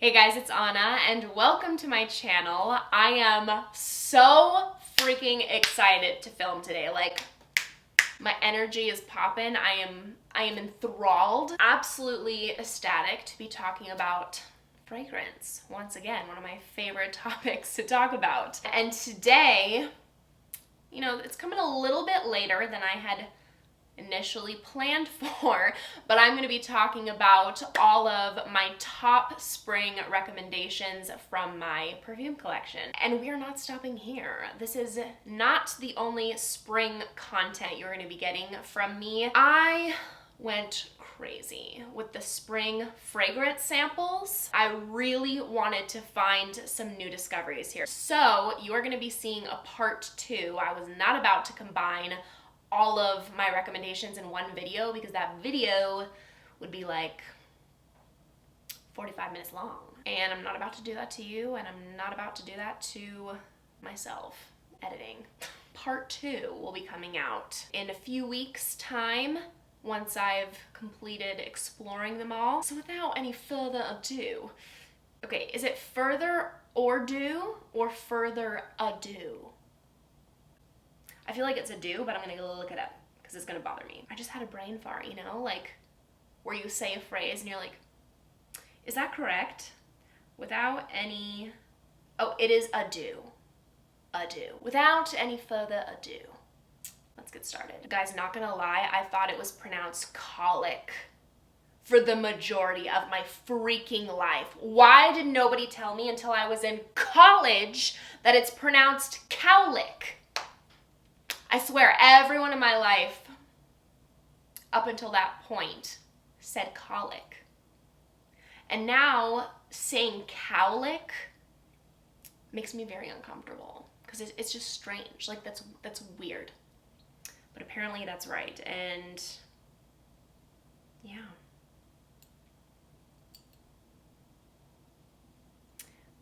Hey guys, it's Anna and welcome to my channel. I am so freaking excited to film today. Like, my energy is popping. I am enthralled, absolutely ecstatic to be talking about fragrance. Once again, one of my favorite topics to talk about. And today, you know, it's coming a little bit later than I had initially planned for, but I'm going to be talking about all of my top spring recommendations from my perfume collection. And we are not stopping here. This is not the only spring content you're going to be getting from me. I went crazy with the spring fragrance samples. I really wanted to find some new discoveries here. So you are going to be seeing a part 2. I was not about to combine all of my recommendations in one video because that video would be like 45 minutes long. And I'm not about to do that to you, and I'm not about to do that to myself editing. Part 2 will be coming out in a few weeks' time once I've completed exploring them all. So without any further ado, okay, is it further ado or further ado? I feel like it's ado, but I'm gonna go look it up because it's gonna bother me. I just had a brain fart, you know, like where you say a phrase and you're like, is that correct? Without any, oh, it is ado. Ado. Without any further ado. Let's get started. Guys, not gonna lie, I thought it was pronounced colic for the majority of my freaking life. Why did nobody tell me until I was in college that it's pronounced cowlick? I swear, everyone in my life, up until that point, said colic. And now, saying cowlick makes me very uncomfortable, because it's just strange. Like, that's weird. But apparently that's right, and yeah.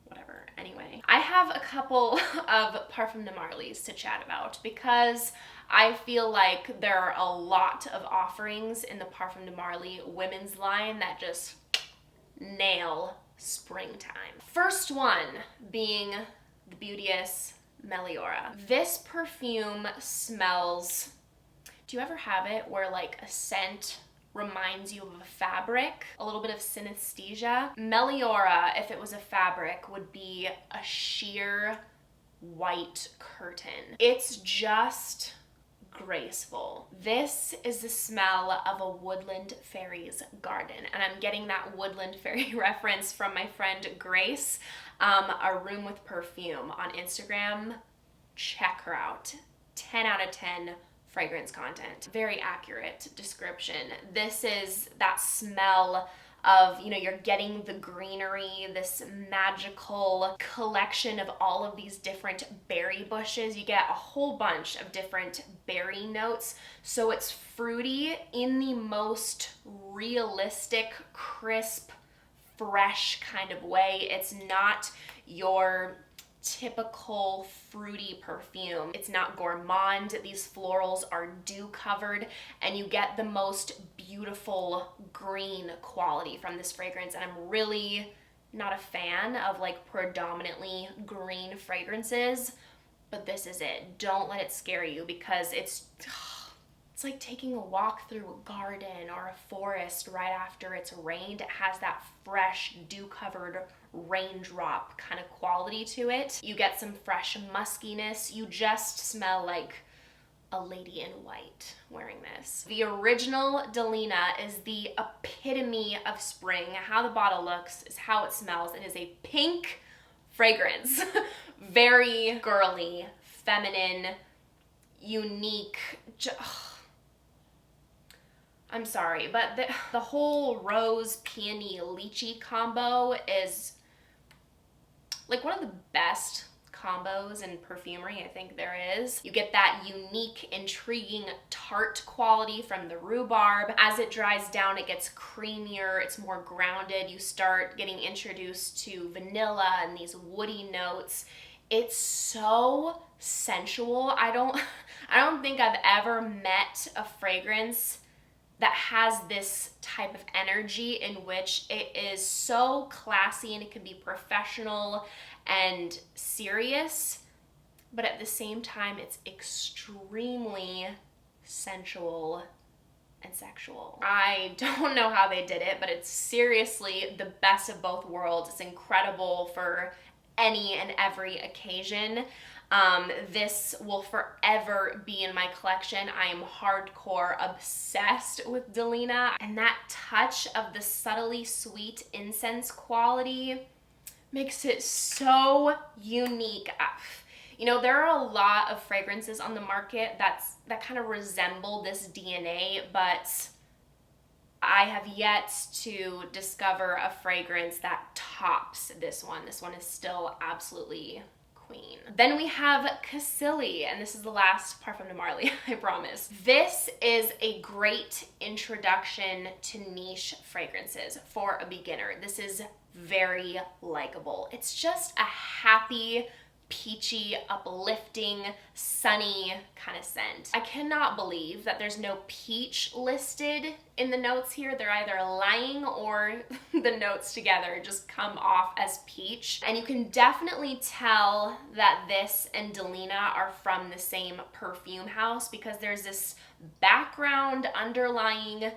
Whatever. Anyway, I have a couple of Parfum de Marly's to chat about because I feel like there are a lot of offerings in the Parfum de Marly women's line that just nail springtime. First one being the beauteous Meliora. This perfume smells, do you ever have it where like a scent reminds you of a fabric, a little bit of synesthesia? Meliora, if it was a fabric, would be a sheer white curtain. It's just graceful. This is the smell of a woodland fairy's garden, and I'm getting that woodland fairy reference from my friend Grace, A Room with Perfume on Instagram. Check her out. 10 out of 10 fragrance content. Very accurate description. This is that smell of, you know, you're getting the greenery, this magical collection of all of these different berry bushes. You get a whole bunch of different berry notes. So it's fruity in the most realistic, crisp, fresh kind of way. It's not your typical fruity perfume. It's not gourmand. These florals are dew covered, and you get the most beautiful green quality from this fragrance. And I'm really not a fan of like predominantly green fragrances, but this is it. Don't let it scare you, because it's like taking a walk through a garden or a forest right after it's rained. It has that fresh, dew-covered raindrop kind of quality to it. You get some fresh muskiness. You just smell like a lady in white wearing this. The original Delina is the epitome of spring. How the bottle looks is how it smells. It is a pink fragrance. Very girly, feminine, unique. I'm sorry, but the whole rose, peony, lychee combo is like one of the best combos in perfumery I think there is. You get that unique, intriguing tart quality from the rhubarb. As it dries down, it gets creamier, it's more grounded. You start getting introduced to vanilla and these woody notes. It's so sensual. I don't think I've ever met a fragrance that has this type of energy in which it is so classy and it can be professional and serious, but at the same time it's extremely sensual and sexual. I don't know how they did it, but it's seriously the best of both worlds. It's incredible for any and every occasion. This will forever be in my collection. I am hardcore obsessed with Delina, and that touch of the subtly sweet incense quality makes it so unique. You know, there are a lot of fragrances on the market that kind of resemble this DNA, but I have yet to discover a fragrance that tops this one. This one is still absolutely queen. Then we have Cassili, and this is the last Parfum de Marly, I promise. This is a great introduction to niche fragrances for a beginner. This is very likable. It's just a happy, peachy, uplifting, sunny kind of scent. I cannot believe that there's no peach listed in the notes here. They're either lying or the notes together just come off as peach. And you can definitely tell that this and Delina are from the same perfume house because there's this background underlying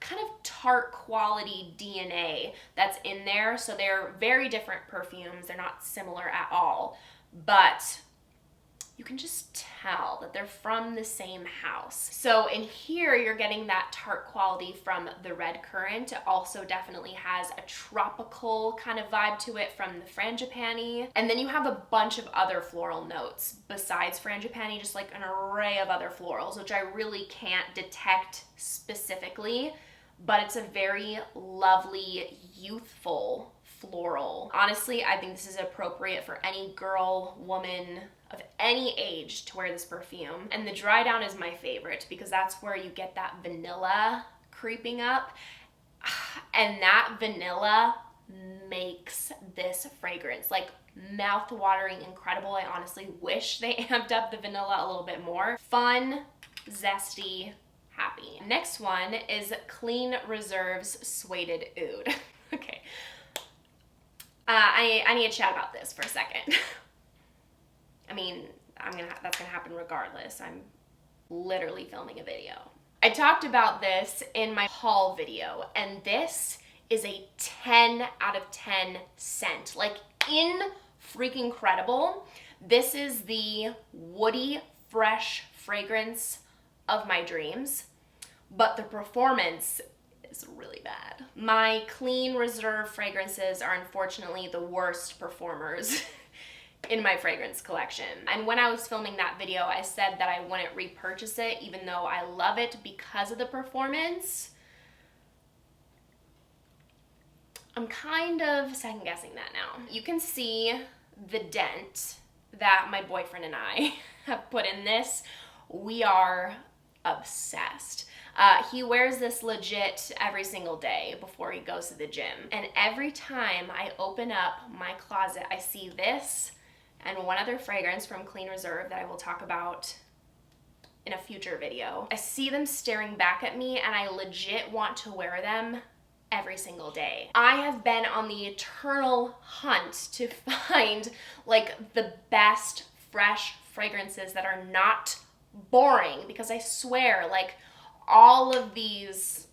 kind of tart quality DNA that's in there. So they're very different perfumes. They're not similar at all. But you can just tell that they're from the same house. So in here, you're getting that tart quality from the red currant. It also definitely has a tropical kind of vibe to it from the frangipani. And then you have a bunch of other floral notes besides frangipani, just like an array of other florals, which I really can't detect specifically, but it's a very lovely, youthful floral. Honestly, I think this is appropriate for any girl, woman of any age to wear this perfume. And the dry down is my favorite because that's where you get that vanilla creeping up. And that vanilla makes this fragrance like mouth-watering incredible. I honestly wish they amped up the vanilla a little bit more. Fun, zesty, happy. Next one is Clean Reserve's Sueded Oud. Okay. I need to chat about this for a second. I mean, that's gonna happen regardless. I'm literally filming a video. I talked about this in my haul video, and this is a 10 out of 10 scent. Like, freaking incredible. This is the woody, fresh fragrance of my dreams, but the performance is really bad. My Clean Reserve fragrances are unfortunately the worst performers in my fragrance collection. And when I was filming that video, I said that I wouldn't repurchase it even though I love it because of the performance. I'm kind of second guessing that now. You can see the dent that my boyfriend and I have put in this. We are obsessed. He wears this legit every single day before he goes to the gym. And every time I open up my closet, I see this and one other fragrance from Clean Reserve that I will talk about in a future video. I see them staring back at me and I legit want to wear them every single day. I have been on the eternal hunt to find like the best fresh fragrances that are not boring, because I swear, like, all of these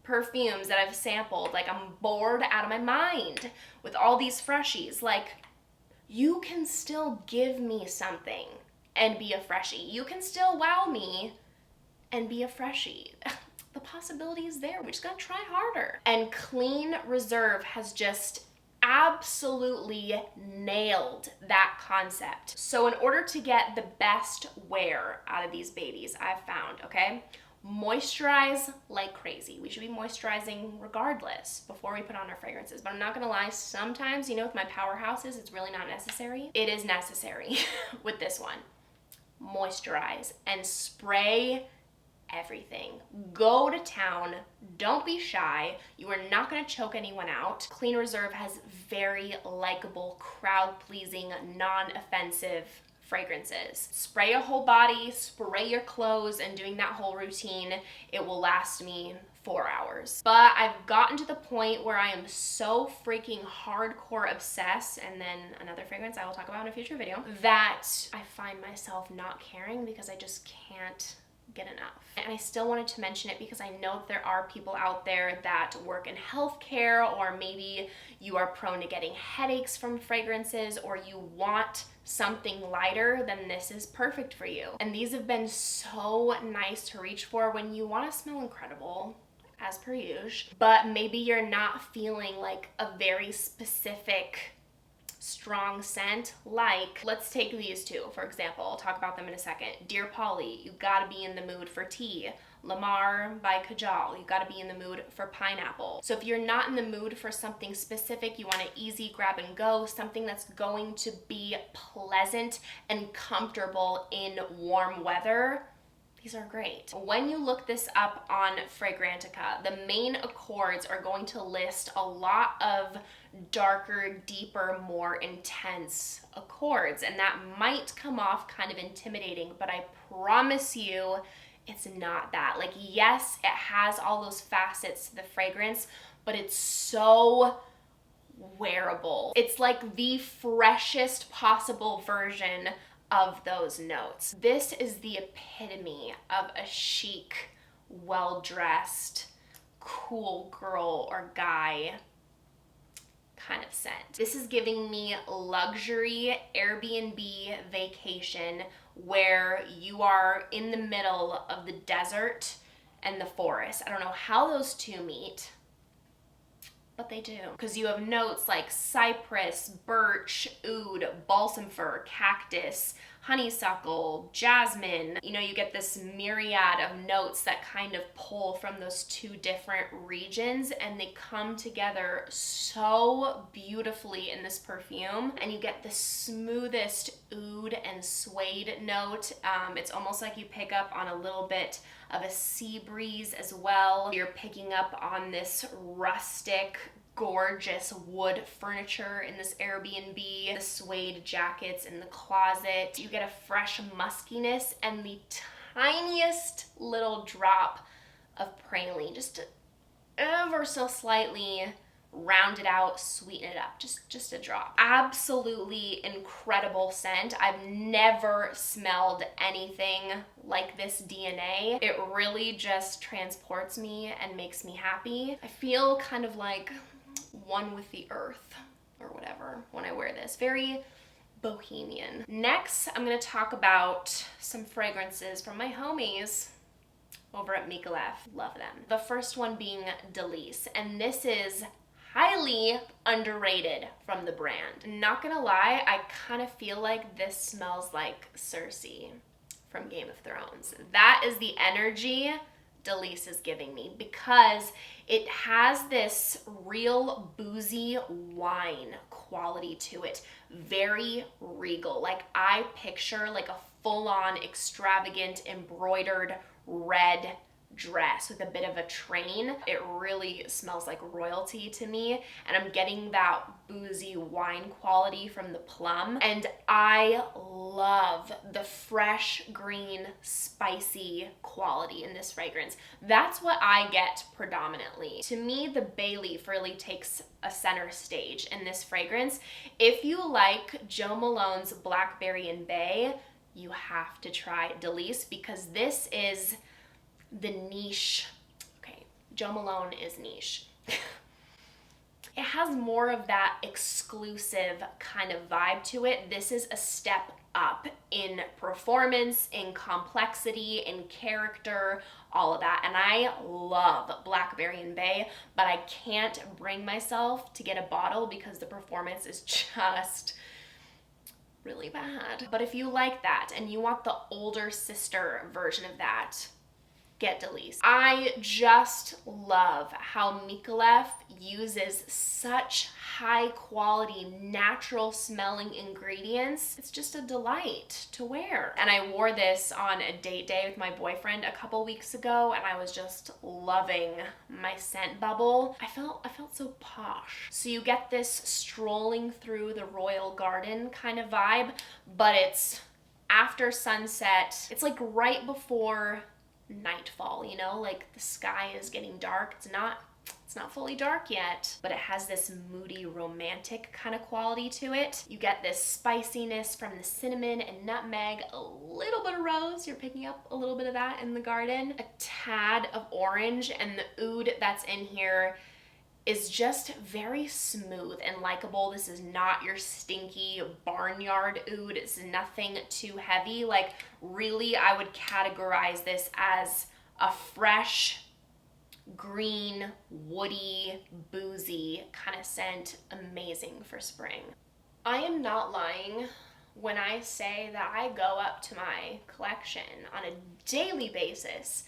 perfumes that I've sampled, like, I'm bored out of my mind with all these freshies. Like, you can still give me something and be a freshie. You can still wow me and be a freshie. The possibility is there. We just gotta try harder. And Clean Reserve has just absolutely nailed that concept. So in order to get the best wear out of these babies, I've found, okay, moisturize like crazy. We should be moisturizing regardless before we put on our fragrances. But I'm not gonna lie, sometimes, you know, with my powerhouses, it's really not necessary. It is necessary with this one. Moisturize and spray everything. Go to town. Don't be shy. You are not going to choke anyone out. Clean Reserve has very likable, crowd-pleasing, non-offensive fragrances. Spray a whole body, spray your clothes, and doing that whole routine, it will last me 4 hours. But I've gotten to the point where I am so freaking hardcore obsessed, and then another fragrance I will talk about in a future video, that I find myself not caring because I just can't get enough. And I still wanted to mention it because I know that there are people out there that work in healthcare, or maybe you are prone to getting headaches from fragrances, or you want something lighter, then this is perfect for you. And these have been so nice to reach for when you want to smell incredible, as per usual, but maybe you're not feeling like a very specific strong scent. Like, let's take these two for example. I'll talk about them in a second. Dear Polly, you gotta be in the mood for tea. Lamar by Kajal, you gotta be in the mood for pineapple. So if you're not in the mood for something specific, you want an easy grab and go, something that's going to be pleasant and comfortable in warm weather, these are great. When you look this up on Fragrantica, the main accords are going to list a lot of darker, deeper, more intense accords, and that might come off kind of intimidating, but I promise you it's not that. Like, yes, it has all those facets to the fragrance, but it's so wearable. It's like the freshest possible version of those notes. This is the epitome of a chic, well-dressed, cool girl or guy kind of scent. This is giving me luxury Airbnb vacation where you are in the middle of the desert and the forest. I don't know how those two meet, but they do. Because you have notes like cypress, birch, oud, balsam fir, cactus, honeysuckle, jasmine. You know, you get this myriad of notes that kind of pull from those two different regions, and they come together so beautifully in this perfume. And you get the smoothest oud and suede note. It's almost like you pick up on a little bit of a sea breeze as well. You're picking up on this rustic, gorgeous wood furniture in this Airbnb, the suede jackets in the closet. You get a fresh muskiness and the tiniest little drop of praline, just to ever so slightly round it out, sweeten it up, just a drop. Absolutely incredible scent. I've never smelled anything like this DNA. It really just transports me and makes me happy. I feel kind of like one with the earth or whatever when I wear this. Very bohemian. Next, I'm gonna talk about some fragrances from my homies over at Meliora. Love them. The first one being Delise, and this is highly underrated from the brand. Not gonna lie, I kind of feel like this smells like Cersei from Game of Thrones. That is the energy Delise is giving me, because it has this real boozy wine quality to it. Very regal. Like, I picture like a full-on extravagant embroidered red dress with a bit of a train. It really smells like royalty to me, and I'm getting that boozy wine quality from the plum. And I love the fresh green spicy quality in this fragrance. That's what I get predominantly. To me, the bay leaf really takes a center stage in this fragrance. If you like Jo Malone's Blackberry and Bay, you have to try Delise, because this is the niche. Okay, Jo Malone is niche. It has more of that exclusive kind of vibe to it. This is a step up in performance, in complexity, in character, all of that. And I love Blackberry and Bay, but I can't bring myself to get a bottle because the performance is just really bad. But if you like that and you want the older sister version of that, get Delise. I just love how Meliora uses such high quality, natural smelling ingredients. It's just a delight to wear. And I wore this on a date day with my boyfriend a couple weeks ago, and I was just loving my scent bubble. I felt so posh. So you get this strolling through the royal garden kind of vibe, but it's after sunset. It's like right before nightfall, you know, like the sky is getting dark. It's not fully dark yet, but it has this moody, romantic kind of quality to it. You get this spiciness from the cinnamon and nutmeg, a little bit of rose. You're picking up a little bit of that in the garden, a tad of orange, and the oud that's in here is just very smooth and likable. This is not your stinky barnyard oud. It's nothing too heavy. Like, really, I would categorize this as a fresh, green, woody, boozy kind of scent. Amazing for spring. I am not lying when I say that I go up to my collection on a daily basis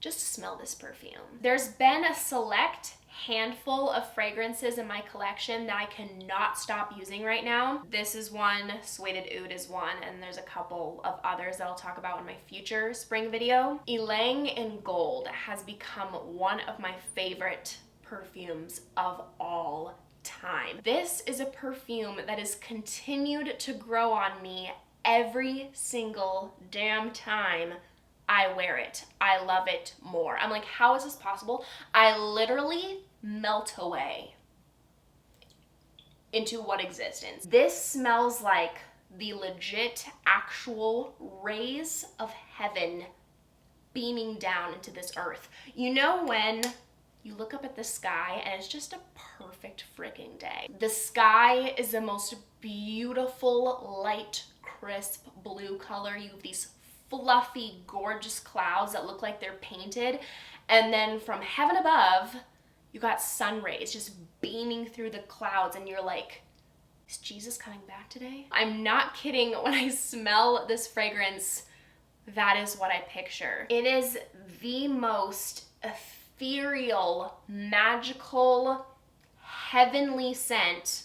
just to smell this perfume. There's been a select handful of fragrances in my collection that I cannot stop using right now. This is one, Sueded Oud is one, and there's a couple of others that I'll talk about in my future spring video. Ylang in Gold has become one of my favorite perfumes of all time. This is a perfume that has continued to grow on me every single damn time I wear it. I love it more. I'm like, how is this possible? I literally melt away into what existence. This smells like the legit, actual rays of heaven beaming down into this earth. You know when you look up at the sky and it's just a perfect freaking day. The sky is the most beautiful, light, crisp blue color. You have these fluffy, gorgeous clouds that look like they're painted. And then from heaven above, you got sun rays just beaming through the clouds, and you're like, is Jesus coming back today? I'm not kidding. When I smell this fragrance, that is what I picture. It is the most ethereal, magical, heavenly scent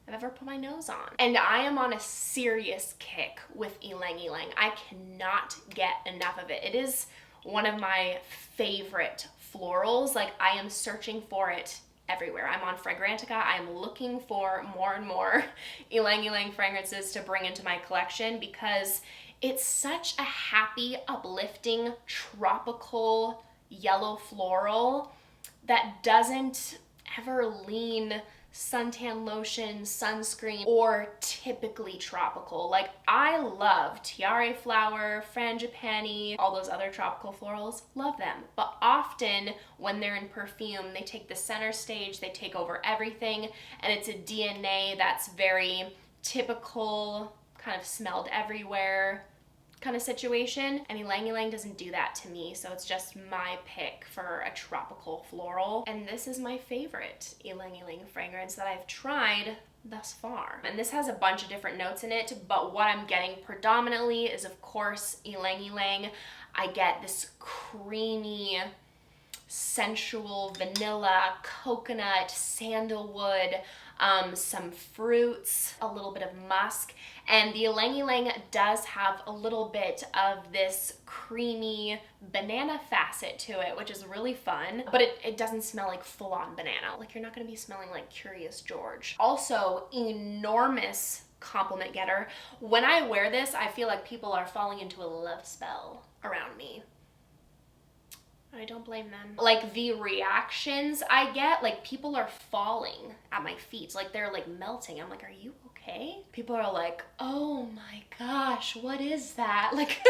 I've ever put my nose on. And I am on a serious kick with Ylang Ylang. I cannot get enough of it. It is one of my favorite florals. Like, I am searching for it everywhere. I'm on Fragrantica. I am looking for more and more Ylang Ylang fragrances to bring into my collection because it's such a happy, uplifting, tropical yellow floral that doesn't ever lean suntan lotion, sunscreen, or typically tropical. Like, I love tiare flower, frangipani, all those other tropical florals, love them. But often when they're in perfume, they take the center stage, they take over everything, and it's a DNA that's very typical, kind of smelled everywhere kind of situation, and Ylang Ylang doesn't do that to me, so it's just my pick for a tropical floral. And this is my favorite Ylang Ylang fragrance that I've tried thus far. And this has a bunch of different notes in it, but what I'm getting predominantly is, of course, Ylang Ylang. I get this creamy, sensual vanilla, coconut, sandalwood, some fruits, a little bit of musk, and the Ylang Ylang does have a little bit of this creamy banana facet to it, which is really fun, but it doesn't smell like full-on banana. Like, you're not gonna be smelling like Curious George. Also, enormous compliment getter. When I wear this, I feel like people are falling into a love spell around me. I don't blame them. Like, the reactions I get, like, people are falling at my feet. Like, they're like melting. I'm like, are you okay? People are like, oh my gosh, what is that? Like,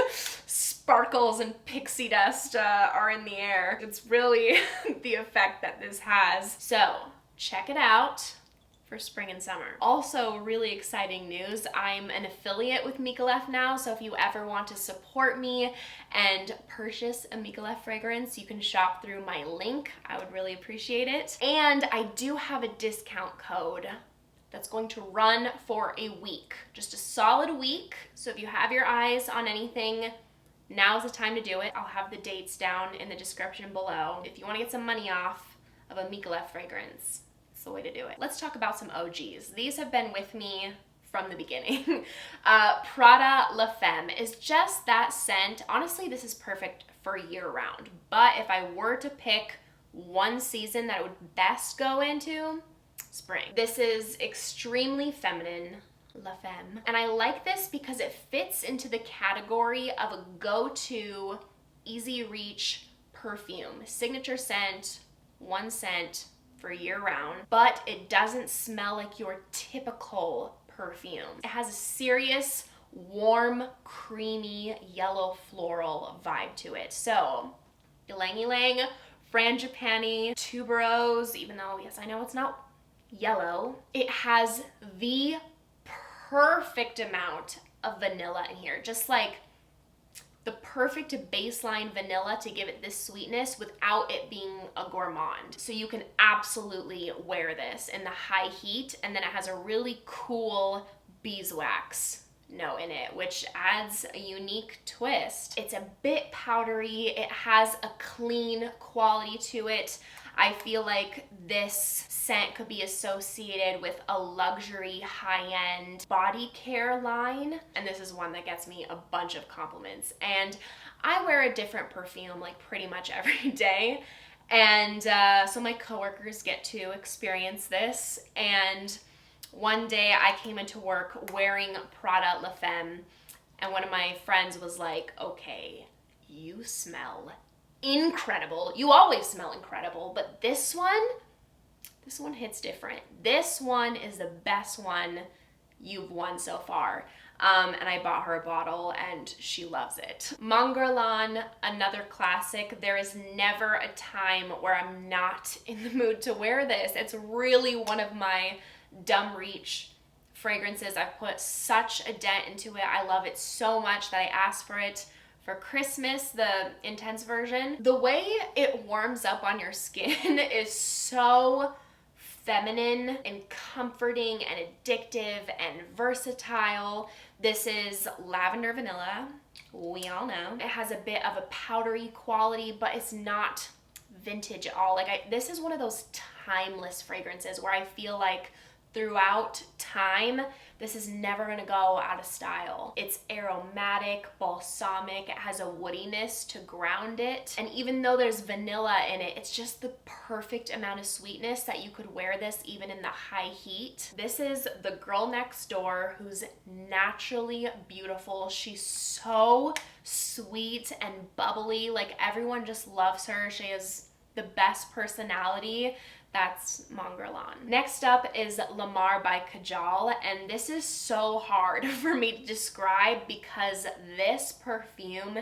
sparkles and pixie dust are in the air. It's really the effect that this has. So, check it out for spring and summer. Also, really exciting news, I'm an affiliate with Micallef now, so if you ever want to support me and purchase a Micallef fragrance, you can shop through my link. I would really appreciate it. And I do have a discount code that's going to run for a week, just a solid week. So if you have your eyes on anything, now's the time to do it. I'll have the dates down in the description below. If you want to get some money off of a Micallef fragrance, it's the way to do it. Let's talk about some OGs. These have been with me from the beginning. Prada La Femme is just that scent. Honestly, this is perfect for year-round, but if I were to pick one season that it would best go into, spring. This is extremely feminine, La Femme. And I like this because it fits into the category of a go-to, easy reach perfume. Signature scent, one scent for year round, but it doesn't smell like your typical perfume. It has a serious, warm, creamy, yellow floral vibe to it. So, ylang ylang, frangipani, tuberose, even though, yes, I know it's not yellow. It has the perfect amount of vanilla in here. Just like the perfect baseline vanilla to give it this sweetness without it being a gourmand. So you can absolutely wear this in the high heat, and then it has a really cool beeswax note in it, which adds a unique twist. It's a bit powdery. It has a clean quality to it. I feel like this scent could be associated with a luxury high-end body care line. And this is one that gets me a bunch of compliments. And I wear a different perfume like pretty much every day. And so my coworkers get to experience this. And one day I came into work wearing Prada La Femme, and one of my friends was like, okay, you smell incredible. You always smell incredible, but this one hits different. This one is the best one you've won so far. And I bought her a bottle and she loves it. Mon Guerlain, another classic. There is never a time where I'm not in the mood to wear this. It's really one of my dumb reach fragrances. I've put such a dent into it. I love it so much that I asked for it for Christmas, the intense version. The way it warms up on your skin is so feminine and comforting and addictive and versatile. This is lavender vanilla, we all know. It has a bit of a powdery quality, but it's not vintage at all. This is one of those timeless fragrances where I feel like throughout time, this is never gonna go out of style. It's aromatic, balsamic, it has a woodiness to ground it. And even though there's vanilla in it, it's just the perfect amount of sweetness that you could wear this even in the high heat. This is the girl next door who's naturally beautiful. She's so sweet and bubbly. Like, everyone just loves her. She has the best personality. That's Mon Guerlain. Next up is Lamar by Kajal, and this is so hard for me to describe because this perfume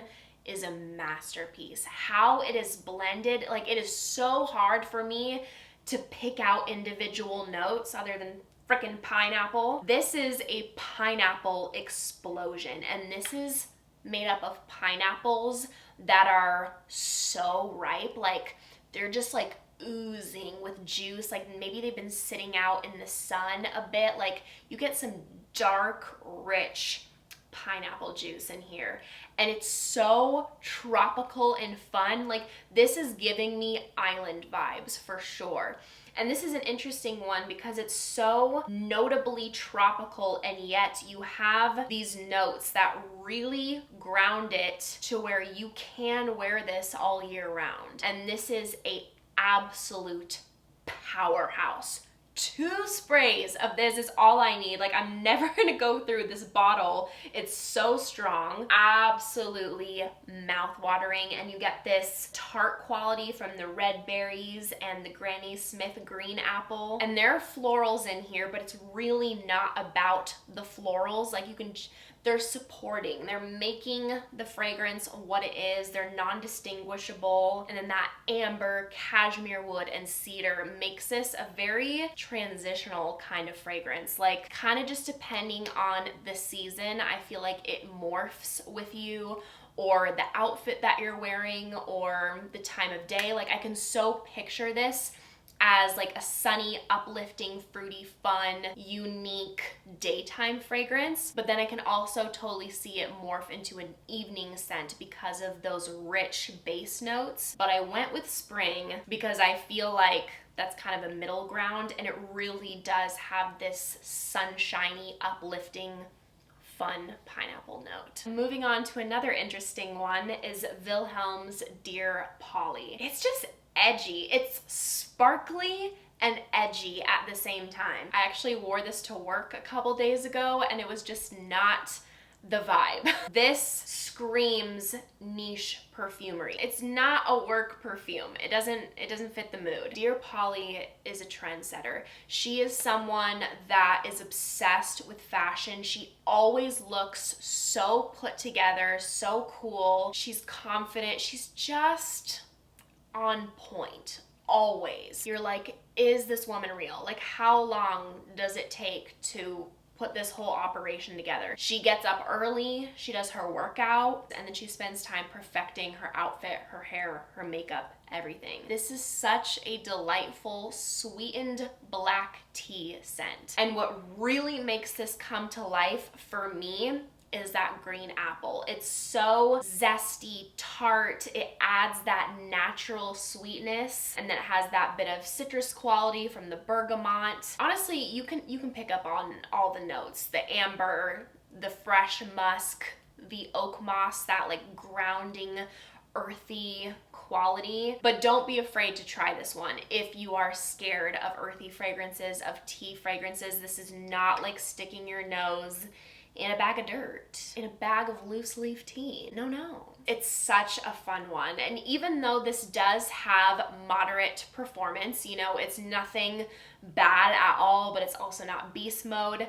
is a masterpiece. How it is blended, like, it is so hard for me to pick out individual notes other than frickin' pineapple. This is a pineapple explosion, and this is made up of pineapples that are so ripe, like they're just like oozing with juice. Like, maybe they've been sitting out in the sun a bit. Like, you get some dark, rich pineapple juice in here, and it's so tropical and fun. Like, this is giving me island vibes for sure. And this is an interesting one because it's so notably tropical, and yet you have these notes that really ground it to where you can wear this all year round. And this is a absolute powerhouse. 2 sprays of this is all I need. Like, I'm never gonna go through this bottle. It's so strong, absolutely mouth-watering, and you get this tart quality from the red berries and the Granny Smith green apple. And there are florals in here, but it's really not about the florals. Like, they're supporting, they're making the fragrance what it is. They're non-distinguishable. And then that amber, cashmere wood, and cedar makes this a very transitional kind of fragrance. Like, kind of just depending on the season, I feel like it morphs with you, or the outfit that you're wearing, or the time of day. Like, I can so picture this as like a sunny, uplifting, fruity, fun, unique daytime fragrance. But then I can also totally see it morph into an evening scent because of those rich base notes. But I went with spring because I feel like that's kind of a middle ground, and it really does have this sunshiny, uplifting, fun pineapple note. Moving on to another interesting one is Wilhelm's Dear Polly. It's just edgy. It's sparkly and edgy at the same time. I actually wore this to work a couple days ago and it was just not the vibe. This screams niche perfumery. It's not a work perfume. It doesn't fit the mood. Dear Polly is a trendsetter. She is someone that is obsessed with fashion. She always looks so put together, so cool. She's confident. She's just on point. Always. You're like, is this woman real? Like, how long does it take to put this whole operation together? She gets up early, she does her workout, and then she spends time perfecting her outfit, her hair, her makeup, everything. This is such a delightful, sweetened black tea scent. And what really makes this come to life for me is that green apple. It's so zesty, tart. It adds that natural sweetness, and then it has that bit of citrus quality from the bergamot. Honestly, you can pick up on all the notes. The amber, the fresh musk, the oak moss, that like grounding, earthy quality. But don't be afraid to try this one if you are scared of earthy fragrances, of tea fragrances. This is not like sticking your nose in a bag of dirt, in a bag of loose leaf tea. No. It's such a fun one. And even though this does have moderate performance, you know, it's nothing bad at all, but it's also not beast mode,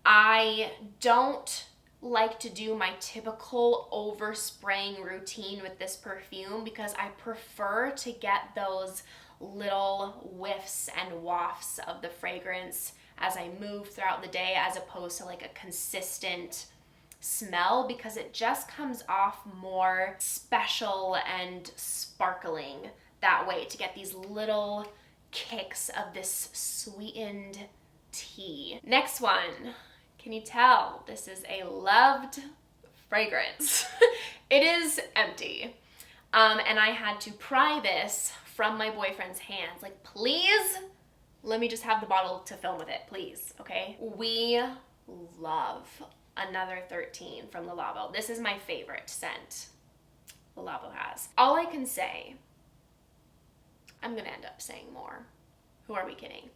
I don't like to do my typical overspraying routine with this perfume because I prefer to get those little whiffs and wafts of the fragrance as I move throughout the day, as opposed to like a consistent smell, because it just comes off more special and sparkling that way, to get these little kicks of this sweetened tea. Next one. Can you tell this is a loved fragrance? It is empty. And I had to pry this from my boyfriend's hands. Like, please, let me just have the bottle to film with it, please, okay? We love Another 13 from the Labo. This is my favorite scent the Labo has. All I can say, I'm gonna end up saying more. Who are we kidding?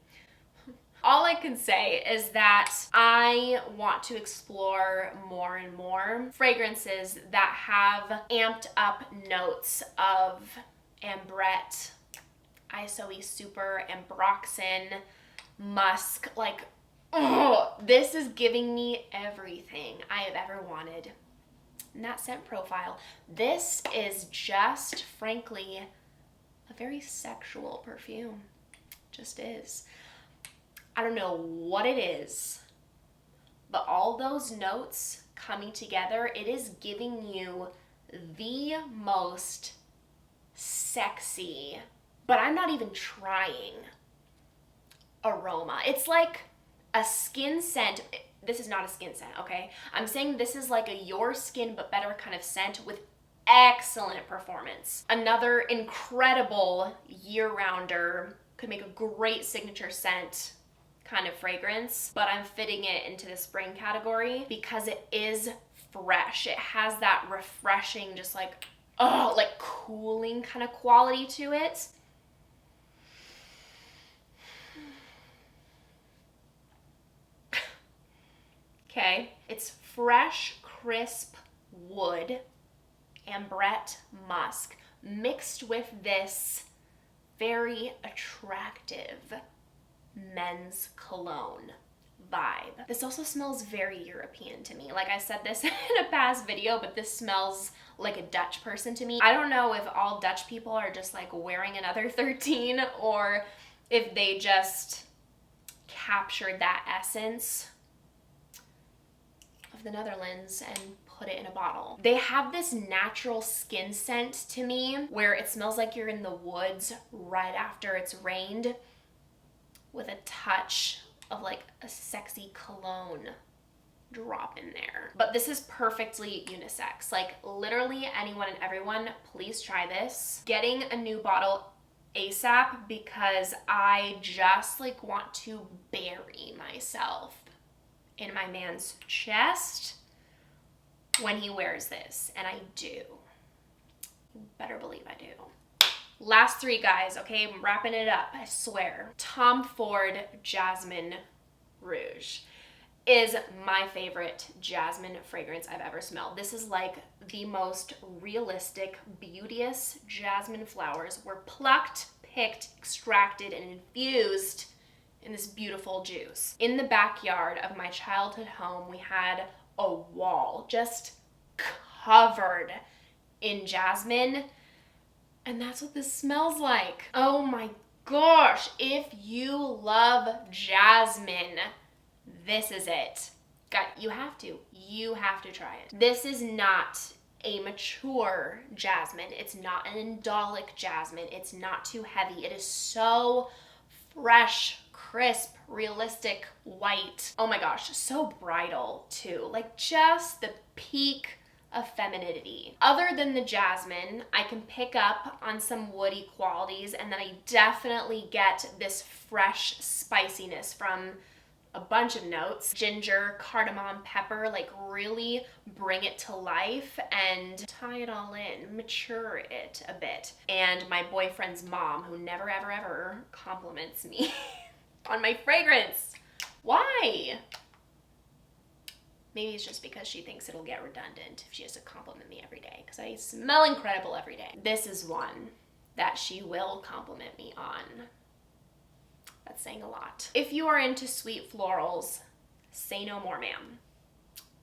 All I can say is that I want to explore more and more fragrances that have amped up notes of ambrette, ISOE Super, ambroxan, musk. Like, oh, this is giving me everything I have ever wanted in that scent profile. This is just, frankly, a very sexual perfume. Just is. I don't know what it is, but all those notes coming together, it is giving you the most sexy, but I'm not even trying, aroma. It's like a skin scent. This is not a skin scent, okay? I'm saying this is like a your skin but better kind of scent with excellent performance. Another incredible year-rounder, could make a great signature scent kind of fragrance, but I'm fitting it into the spring category because it is fresh. It has that refreshing, just like, oh, like cooling kind of quality to it. Okay, it's fresh, crisp wood, ambrette musk, mixed with this very attractive men's cologne vibe. This also smells very European to me. Like I said this in a past video, but this smells like a Dutch person to me. I don't know if all Dutch people are just like wearing Another 13 or if they just captured that essence of the Netherlands and put it in a bottle. They have this natural skin scent to me where it smells like you're in the woods right after it's rained, with a touch of like a sexy cologne drop in there. But this is perfectly unisex. Like literally anyone and everyone, please try this. Getting a new bottle ASAP because I just like want to bury myself in my man's chest when he wears this, and I do. You better believe I do. Last three, guys, okay? I'm wrapping it up, I swear. Tom Ford Jasmin Rouge is my favorite jasmine fragrance I've ever smelled. This is like the most realistic, beauteous jasmine flowers were plucked, picked, extracted, and infused in this beautiful juice. In the backyard of my childhood home, we had a wall just covered in jasmine, and that's what this smells like. Oh my gosh, if you love jasmine, this is it. You have to try it. This is not a mature jasmine. It's not an indolic jasmine. It's not too heavy. It is so fresh, crisp, realistic, white. Oh my gosh, so bridal too. Like just the peak of femininity. Other than the jasmine, I can pick up on some woody qualities, and then I definitely get this fresh spiciness from a bunch of notes. Ginger, cardamom, pepper, like really bring it to life and tie it all in, mature it a bit. And my boyfriend's mom, who never ever ever compliments me on my fragrance. Why? Maybe it's just because she thinks it'll get redundant if she has to compliment me every day, because I smell incredible every day. This is one that she will compliment me on. That's saying a lot. If you are into sweet florals, say no more, ma'am.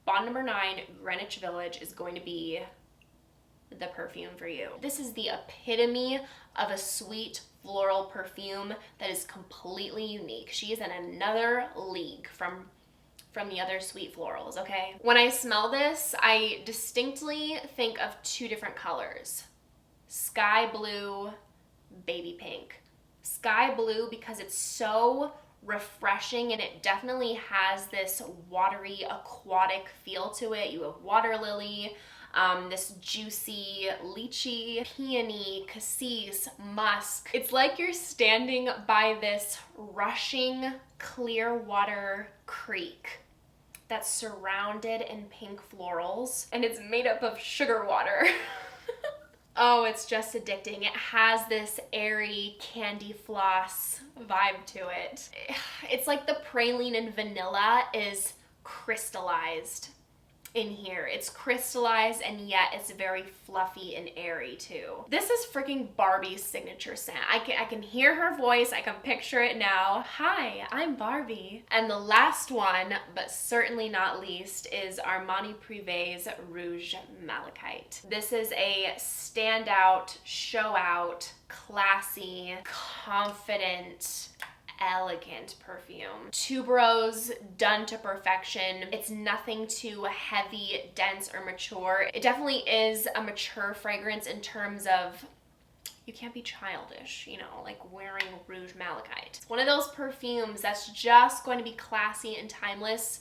Bond number 9, Greenwich Village, is going to be the perfume for you. This is the epitome of a sweet floral perfume that is completely unique. She is in another league from the other sweet florals, okay? When I smell this, I distinctly think of two different colors. Sky blue, baby pink. Sky blue because it's so refreshing, and it definitely has this watery, aquatic feel to it. You have water lily, this juicy lychee, peony, cassis, musk. It's like you're standing by this rushing clear water creek that's surrounded in pink florals, and it's made up of sugar water. Oh, it's just addicting. It has this airy candy floss vibe to it. It's like the praline and vanilla is crystallized in here. It's crystallized, and yet it's very fluffy and airy too. This is freaking Barbie's signature scent. I can hear her voice. I can picture it now. Hi, I'm Barbie. And the last one, but certainly not least, is Armani Prive's Rouge Malachite. This is a standout, show out, classy, confident, elegant perfume. Tuberose done to perfection. It's nothing too heavy, dense, or mature. It definitely is a mature fragrance in terms of you can't be childish, you know, like wearing Rouge Malachite. It's one of those perfumes that's just going to be classy and timeless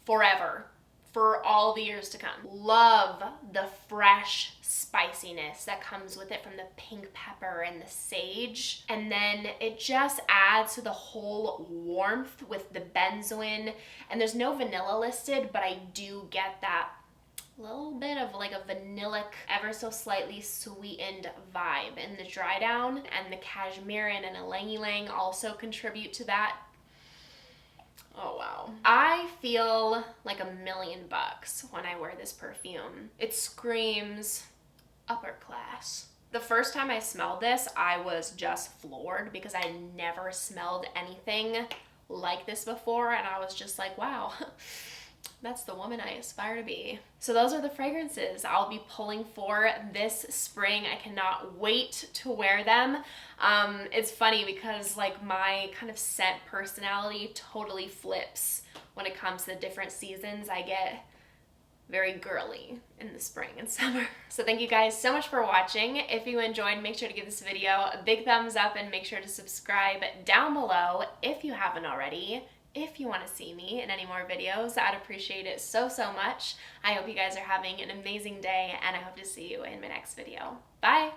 forever, for all the years to come. Love the fresh spiciness that comes with it from the pink pepper and the sage. And then it just adds to the whole warmth with the benzoin. And there's no vanilla listed, but I do get that little bit of like a vanillic, ever so slightly sweetened vibe in the dry down. And the cashmerean and ylang ylang also contribute to that. Oh wow. I feel like $1,000,000 when I wear this perfume. It screams upper class. The first time I smelled this, I was just floored because I never smelled anything like this before, and I was just like, wow, that's the woman I aspire to be. So those are the fragrances I'll be pulling for this spring. I cannot wait to wear them. It's funny because like my kind of scent personality totally flips when it comes to the different seasons. I get very girly in the spring and summer. So thank you guys so much for watching. If you enjoyed, make sure to give this video a big thumbs up and make sure to subscribe down below if you haven't already. If you want to see me in any more videos, I'd appreciate it so much. I hope you guys are having an amazing day, and I hope to see you in my next video. Bye!